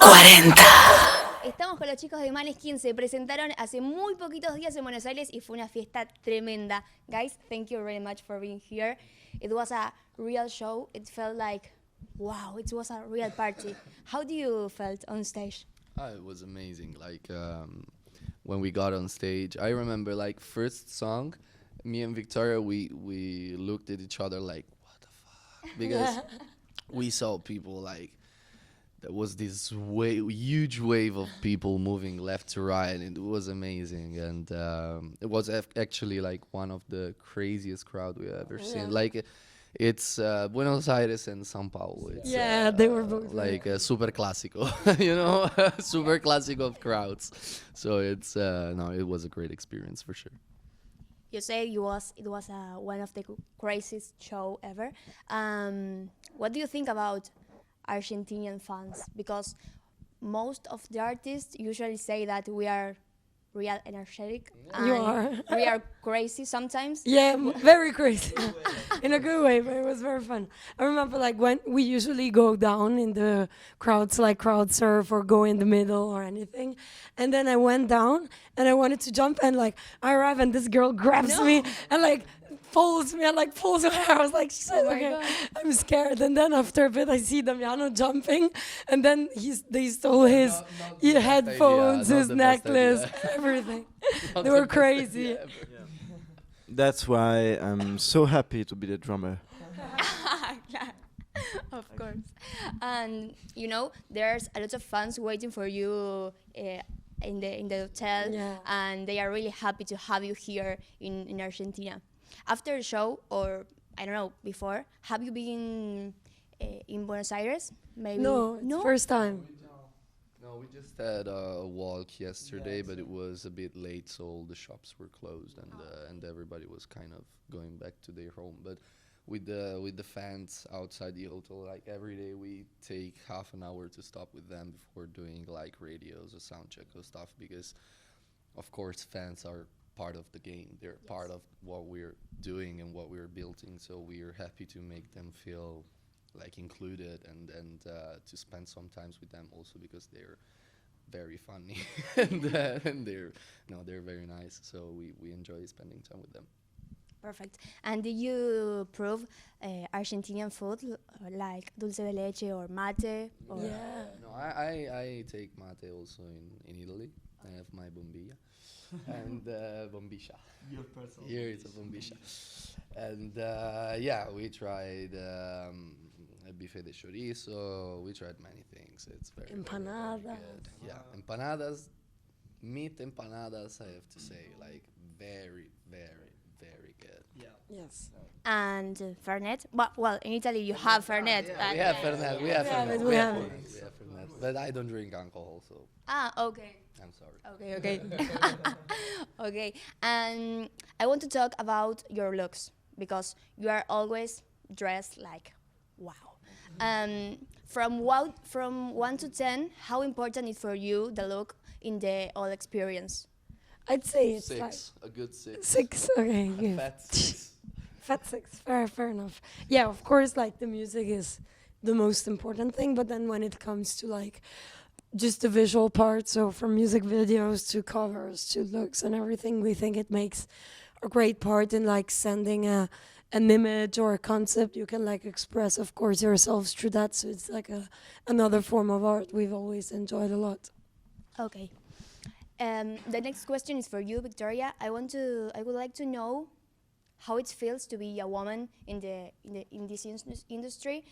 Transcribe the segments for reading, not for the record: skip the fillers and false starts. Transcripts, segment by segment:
40. Estamos con los chicos de Mneskin, se presentaron hace muy poquitos días en Buenos Aires y fue una fiesta tremenda. Guys, thank you very much for being here. It was a real show. It felt like, wow, it was a real party. How do you felt on stage? It was amazing. Like when we got on stage, I remember like first song, me and Victoria, we looked at each other like, what the fuck? Because we saw people like, there was this huge wave of people moving left to right, and it was amazing. And it was actually like one of the craziest crowd we've ever seen. Like it's Buenos Aires and São Paulo. It's, they were both like super clásico, you know, super clásico of crowds. So it's no, it was a great experience for sure. You say it was one of the craziest show ever. What do you think about Argentinian fans? Because most of the artists usually say that we are real energetic. You are. We are crazy sometimes. Yeah, very crazy. In a good way, but it was very fun. I remember like when we usually go down in the crowds, like crowd surf or go in the middle or anything. And then I went down and I wanted to jump and like I arrive and this girl grabs me and like pulls me and like pulls my hair. I was like, shit, okay, I'm scared. And then after a bit I see Damiano jumping and then they stole his headphones, his necklace, everything. They were crazy. That's why I'm so happy to be the drummer. Of course. And you know, there's a lot of fans waiting for you in the hotel, and they are really happy to have you here in Argentina. After the show, or I don't know, before, have you been in Buenos Aires? Maybe. No, first time. No, we just had a walk yesterday, but it was a bit late, so all the shops were closed, and everybody was kind of going back to their home. But with the fans outside the hotel, like every day we take half an hour to stop with them before doing like radios or sound check or stuff, because of course fans are part of the game. They're part of what we're doing and what we're building, so we're happy to make them feel like included and to spend some time with them also, because they're very funny and they're very nice, so we enjoy spending time with them. Perfect. And did you prove Argentinian food like dulce de leche or mate? Or No, I take mate also in Italy. I have my bombilla and bombisha. Your personal. Here it's a bombisha. And we tried bife de chorizo. We tried many things. It's very Empanadas. very good. Yeah, empanadas, meat empanadas. I have to say, like very, very, very good. Yeah. Yes. And fernet. Well, in Italy you have fernet. We have fernet. We have fernet. we have fernet. But I don't drink alcohol, so Okay. I'm sorry. Okay. Okay. And I want to talk about your looks, because you are always dressed like wow. From 1 to 10, how important is for you the look in the whole experience? I'd say it's 6, like a good 6. 6. Okay, A good. fat 6. Fat 6. Fair enough. Yeah, of course, like the music is the most important thing, but then when it comes to like just the visual part, so from music videos to covers to looks and everything, we think it makes a great part in like sending an image or a concept. You can like express, of course, yourselves through that, so it's like another form of art we've always enjoyed a lot. Okay. The next question is for you, Victoria. I would like to know how it feels to be a woman in this industry,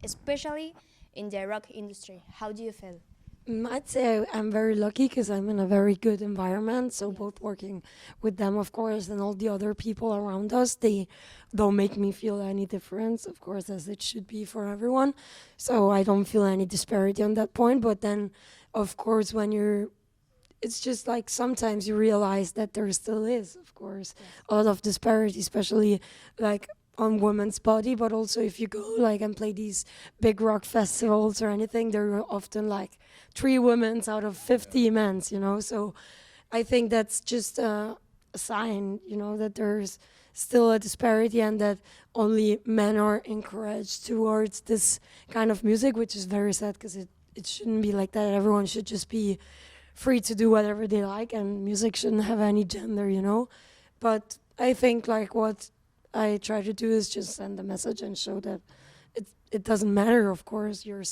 especially in the rock industry. How do you feel? I'd say I'm very lucky because I'm in a very good environment. So both working with them, of course, and all the other people around us, they don't make me feel any difference, of course, as it should be for everyone. So I don't feel any disparity on that point. But then, of course, it's just like sometimes you realize that there still is, of course, a lot of disparity, especially like on women's body, but also if you go like and play these big rock festivals or anything, there are often like 3 women out of 50 men, you know. So I think that's just a sign, you know, that there's still a disparity and that only men are encouraged towards this kind of music, which is very sad because it shouldn't be like that. Everyone should just be free to do whatever they like, and music shouldn't have any gender, you know. But I think like what I try to do is just send a message and show that it doesn't matter, of course, your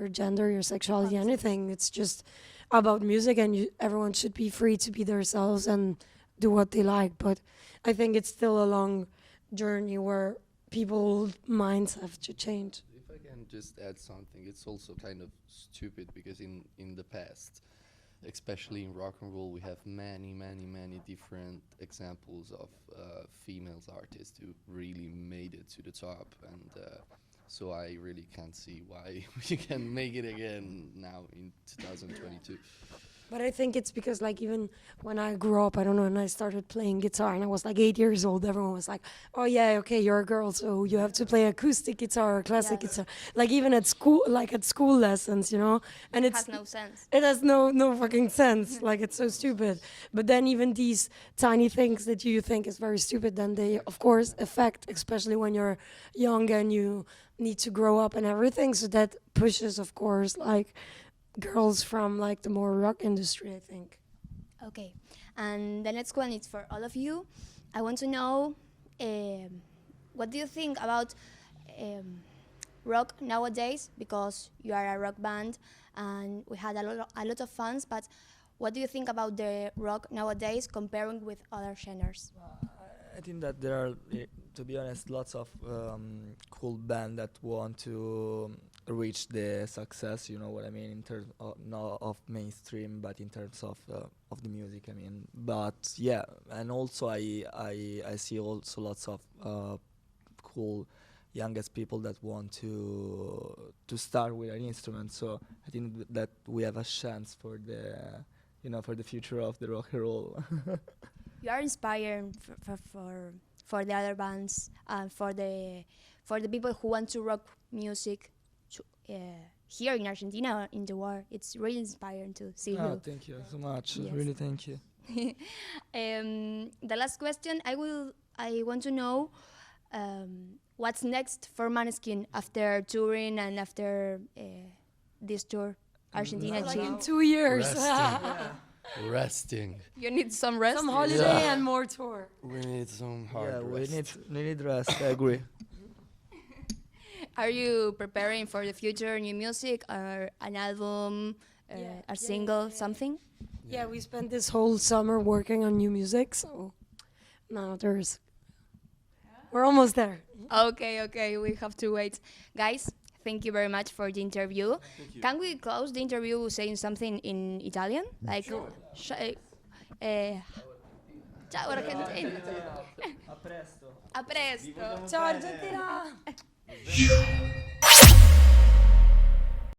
gender, your sexuality, anything. It's just about music, and everyone should be free to be themselves and do what they like. But I think it's still a long journey where people's minds have to change. If I can just add something, it's also kind of stupid because in the past, especially in rock and roll, we have many different examples of females artists who really made it to the top, and so I really can't see why we can make it again now in 2022. But I think it's because, like, even when I grew up, I don't know, and I started playing guitar, and I was like 8 years old, everyone was like, oh yeah, okay, you're a girl, so you have to play acoustic guitar or classic guitar. Like, even at school, like at school lessons, you know? And It has no sense. it has no fucking sense. Like, it's so stupid. But then even these tiny things that you think is very stupid, then they, of course, affect, especially when you're young and you need to grow up and everything. So that pushes, of course, like, girls from like the more rock industry, I think. Okay, and the next one is for all of you. I want to know, what do you think about rock nowadays? Because you are a rock band, and we had a lot of fans. But what do you think about the rock nowadays, comparing with other genres? I think that there are, to be honest, lots of cool bands that want to reach the success. You know what I mean, in terms of not of mainstream, but in terms of the music. I mean, but yeah, and also I see also lots of cool youngest people that want to start with an instrument. So I think that we have a chance for the future of the rock and roll. You are inspiring for the other bands, for the people who want to rock music here in Argentina or in the world. It's really inspiring to see you. Thank you so much. Yes. Really, thank you. The last question, I want to know, what's next for Måneskin after touring and after this tour, Argentina, Like Chile. in 2 years. Resting. You need some rest. Some holiday and more tour. We need some hard Yeah, rest. we need rest. I agree. Are you preparing for the future, new music or an album, a single, something? Yeah, we spent this whole summer working on new music, so now we're almost there. Okay, we have to wait. Guys, thank you very much for the interview. Can we close the interview saying something in Italian? Like, ciao Argentina. A presto. A presto. Ciao Argentina!